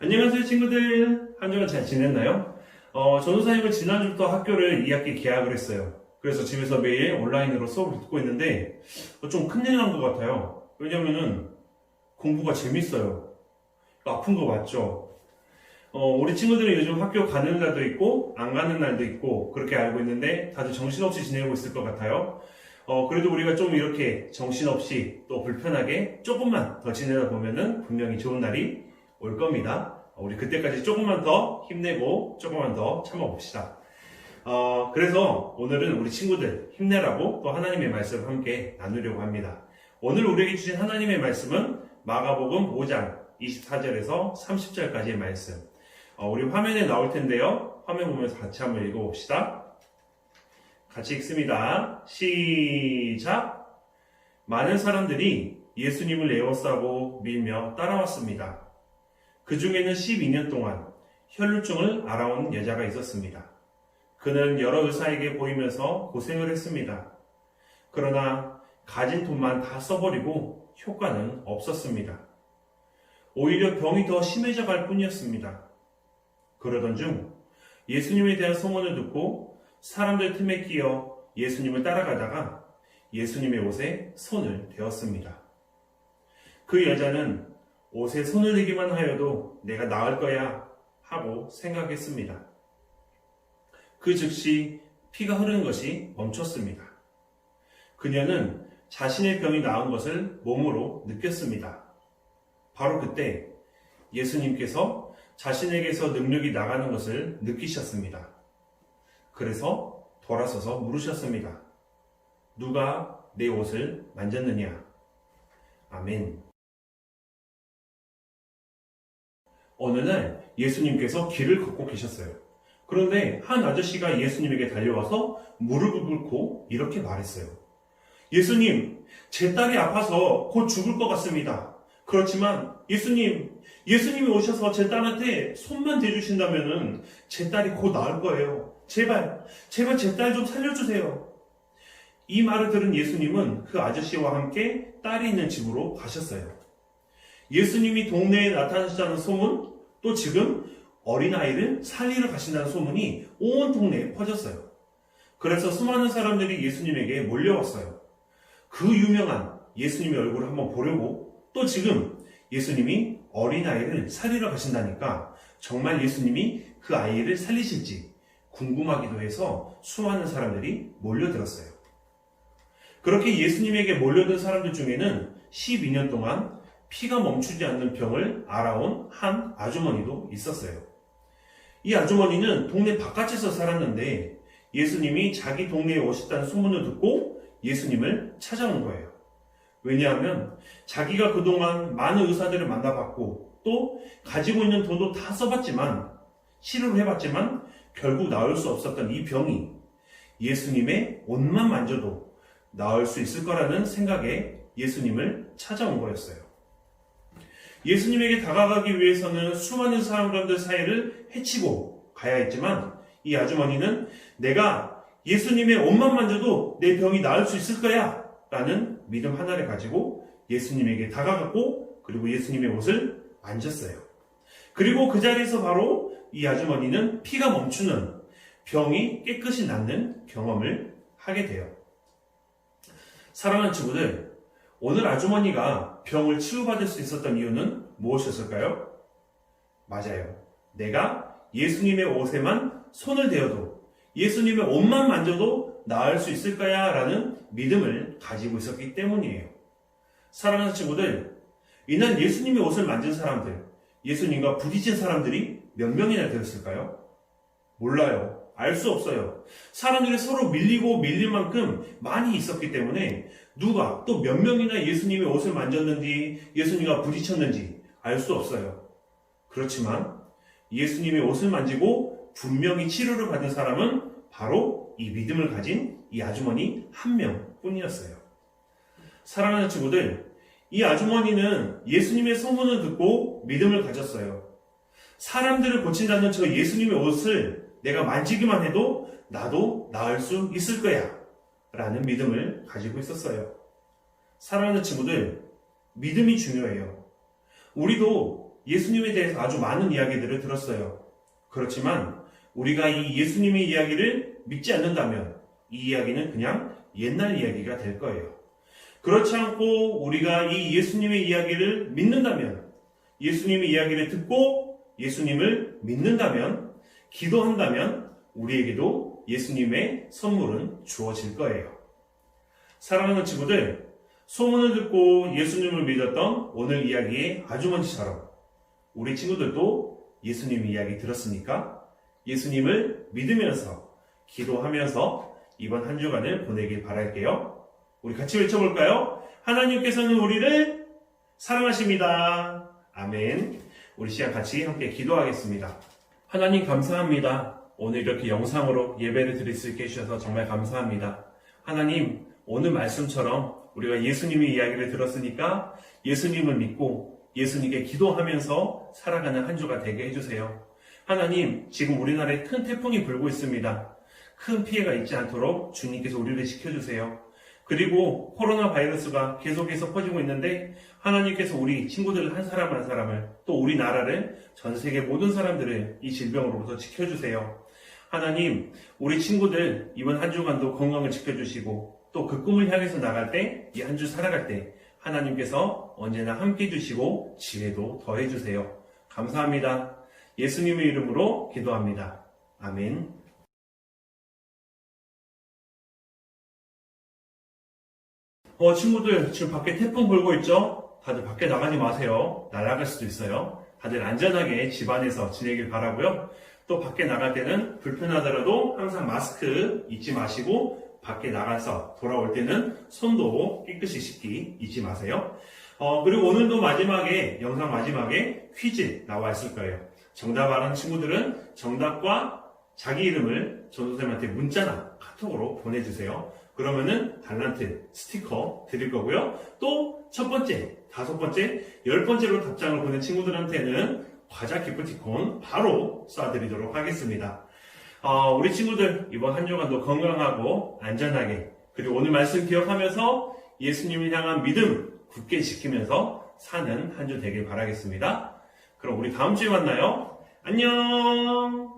안녕하세요 친구들. 한 주간 잘 지냈나요? 전도사님은 지난주부터 학교를 2학기 개학을 했어요. 그래서 집에서 매일 온라인으로 수업을 듣고 있는데 좀 큰일 난 것 같아요. 왜냐면은 공부가 재밌어요. 아픈 거 맞죠? 우리 친구들은 요즘 학교 가는 날도 있고 안 가는 날도 있고 그렇게 알고 있는데 다들 정신없이 지내고 있을 것 같아요. 그래도 우리가 좀 이렇게 정신없이 또 불편하게 조금만 더 지내다 보면은 분명히 좋은 날이 올 겁니다. 우리 그때까지 조금만 더 힘내고 조금만 더 참아봅시다. 그래서 오늘은 우리 친구들 힘내라고 또 하나님의 말씀을 함께 나누려고 합니다. 오늘 우리에게 주신 하나님의 말씀은 마가복음 5장 24절에서 30절까지의 말씀. 우리 화면에 나올 텐데요. 화면 보면서 같이 한번 읽어봅시다. 같이 읽습니다. 시작! 많은 사람들이 예수님을 에워싸고 밀며 따라왔습니다. 그 중에는 12년 동안 혈루증을 앓아온 여자가 있었습니다. 그는 여러 의사에게 보이면서 고생을 했습니다. 그러나 가진 돈만 다 써버리고 효과는 없었습니다. 오히려 병이 더 심해져 갈 뿐이었습니다. 그러던 중 예수님에 대한 소문을 듣고 사람들 틈에 끼어 예수님을 따라가다가 예수님의 옷에 손을 대었습니다. 그 여자는 옷에 손을 대기만 하여도 내가 나을 거야 하고 생각했습니다. 그 즉시 피가 흐르는 것이 멈췄습니다. 그녀는 자신의 병이 나은 것을 몸으로 느꼈습니다. 바로 그때 예수님께서 자신에게서 능력이 나가는 것을 느끼셨습니다. 그래서 돌아서서 물으셨습니다. 누가 내 옷을 만졌느냐? 아멘. 어느 날 예수님께서 길을 걷고 계셨어요. 그런데 한 아저씨가 예수님에게 달려와서 무릎을 꿇고 이렇게 말했어요. 예수님, 제 딸이 아파서 곧 죽을 것 같습니다. 그렇지만 예수님이 오셔서 제 딸한테 손만 대주신다면은 제 딸이 곧 나을 거예요. 제발 제 딸 좀 살려주세요. 이 말을 들은 예수님은 그 아저씨와 함께 딸이 있는 집으로 가셨어요. 예수님이 동네에 나타나시다는 소문, 또 지금 어린아이를 살리러 가신다는 소문이 온 동네에 퍼졌어요. 그래서 수많은 사람들이 예수님에게 몰려왔어요. 그 유명한 예수님의 얼굴을 한번 보려고, 또 지금 예수님이 어린아이를 살리러 가신다니까 정말 예수님이 그 아이를 살리실지 궁금하기도 해서 수많은 사람들이 몰려들었어요. 그렇게 예수님에게 몰려든 사람들 중에는 12년 동안 피가 멈추지 않는 병을 앓아온 한 아주머니도 있었어요. 이 아주머니는 동네 바깥에서 살았는데 예수님이 자기 동네에 오셨다는 소문을 듣고 예수님을 찾아온 거예요. 왜냐하면 자기가 그동안 많은 의사들을 만나봤고 또 가지고 있는 돈도 다 써봤지만 치료를 해봤지만 결국 나을 수 없었던 이 병이 예수님의 옷만 만져도 나을 수 있을 거라는 생각에 예수님을 찾아온 거였어요. 예수님에게 다가가기 위해서는 수많은 사람들 사이를 헤치고 가야 했지만 이 아주머니는 내가 예수님의 옷만 만져도 내 병이 나을 수 있을 거야 라는 믿음 하나를 가지고 예수님에게 다가갔고 그리고 예수님의 옷을 만졌어요. 그리고 그 자리에서 바로 이 아주머니는 피가 멈추는, 병이 깨끗이 낫는 경험을 하게 돼요. 사랑하는 친구들, 오늘 아주머니가 병을 치유받을 수 있었던 이유는 무엇이었을까요? 맞아요. 내가 예수님의 옷에만 손을 대어도, 예수님의 옷만 만져도 나을 수 있을 거야 라는 믿음을 가지고 있었기 때문이에요. 사랑하는 친구들, 이날 예수님의 옷을 만진 사람들, 예수님과 부딪힌 사람들이 몇 명이나 되었을까요? 몰라요. 알 수 없어요. 사람들이 서로 밀리고 밀릴 만큼 많이 있었기 때문에 누가 또 몇 명이나 예수님의 옷을 만졌는지 예수님과 부딪혔는지 알 수 없어요. 그렇지만 예수님의 옷을 만지고 분명히 치료를 받은 사람은 바로 이 믿음을 가진 이 아주머니 한 명뿐이었어요. 사랑하는 친구들, 이 아주머니는 예수님의 소문을 듣고 믿음을 가졌어요. 사람들을 고친다는 저 예수님의 옷을 내가 만지기만 해도 나도 나을 수 있을 거야 라는 믿음을 가지고 있었어요. 사랑하는 친구들, 믿음이 중요해요. 우리도 예수님에 대해서 아주 많은 이야기들을 들었어요. 그렇지만 우리가 이 예수님의 이야기를 믿지 않는다면 이 이야기는 그냥 옛날 이야기가 될 거예요. 그렇지 않고 우리가 이 예수님의 이야기를 믿는다면, 예수님의 이야기를 듣고 예수님을 믿는다면, 기도한다면 우리에게도 예수님의 선물은 주어질 거예요. 사랑하는 친구들, 소문을 듣고 예수님을 믿었던 오늘 이야기의 아주머니처럼 우리 친구들도 예수님 이야기 들었습니까? 예수님을 믿으면서 기도하면서 이번 한 주간을 보내길 바랄게요. 우리 같이 외쳐볼까요? 하나님께서는 우리를 사랑하십니다. 아멘. 우리 시간 같이 함께 기도하겠습니다. 하나님 감사합니다. 오늘 이렇게 영상으로 예배를 드릴 수 있게 해주셔서 정말 감사합니다. 하나님, 오늘 말씀처럼 우리가 예수님의 이야기를 들었으니까 예수님을 믿고 예수님께 기도하면서 살아가는 한 주가 되게 해주세요. 하나님, 지금 우리나라에 큰 태풍이 불고 있습니다. 큰 피해가 있지 않도록 주님께서 우리를 지켜주세요. 그리고 코로나 바이러스가 계속해서 퍼지고 있는데 하나님께서 우리 친구들 한 사람 한 사람을, 또 우리나라를, 전 세계 모든 사람들을 이 질병으로부터 지켜주세요. 하나님, 우리 친구들 이번 한 주간도 건강을 지켜주시고 또 그 꿈을 향해서 나갈 때, 이 한 주 살아갈 때 하나님께서 언제나 함께 해주시고 지혜도 더해주세요. 감사합니다. 예수님의 이름으로 기도합니다. 아멘. 친구들, 지금 밖에 태풍 불고 있죠? 다들 밖에 나가지 마세요. 날아갈 수도 있어요. 다들 안전하게 집 안에서 지내길 바라고요. 또 밖에 나갈 때는 불편하더라도 항상 마스크 잊지 마시고 밖에 나가서 돌아올 때는 손도 깨끗이 씻기 잊지 마세요. 그리고 오늘도 영상 마지막에 퀴즈 나와 있을 거예요. 정답 아는 친구들은 정답과 자기 이름을 전도사님한테 문자나 카톡으로 보내주세요. 그러면은 달란트 스티커 드릴 거고요. 또 첫 번째, 다섯 번째, 10번째로 답장을 보낸 친구들한테는 과자 기프티콘 바로 쏴드리도록 하겠습니다. 우리 친구들 이번 한 주간도 건강하고 안전하게, 그리고 오늘 말씀 기억하면서 예수님을 향한 믿음 굳게 지키면서 사는 한 주 되길 바라겠습니다. 그럼 우리 다음 주에 만나요. 안녕.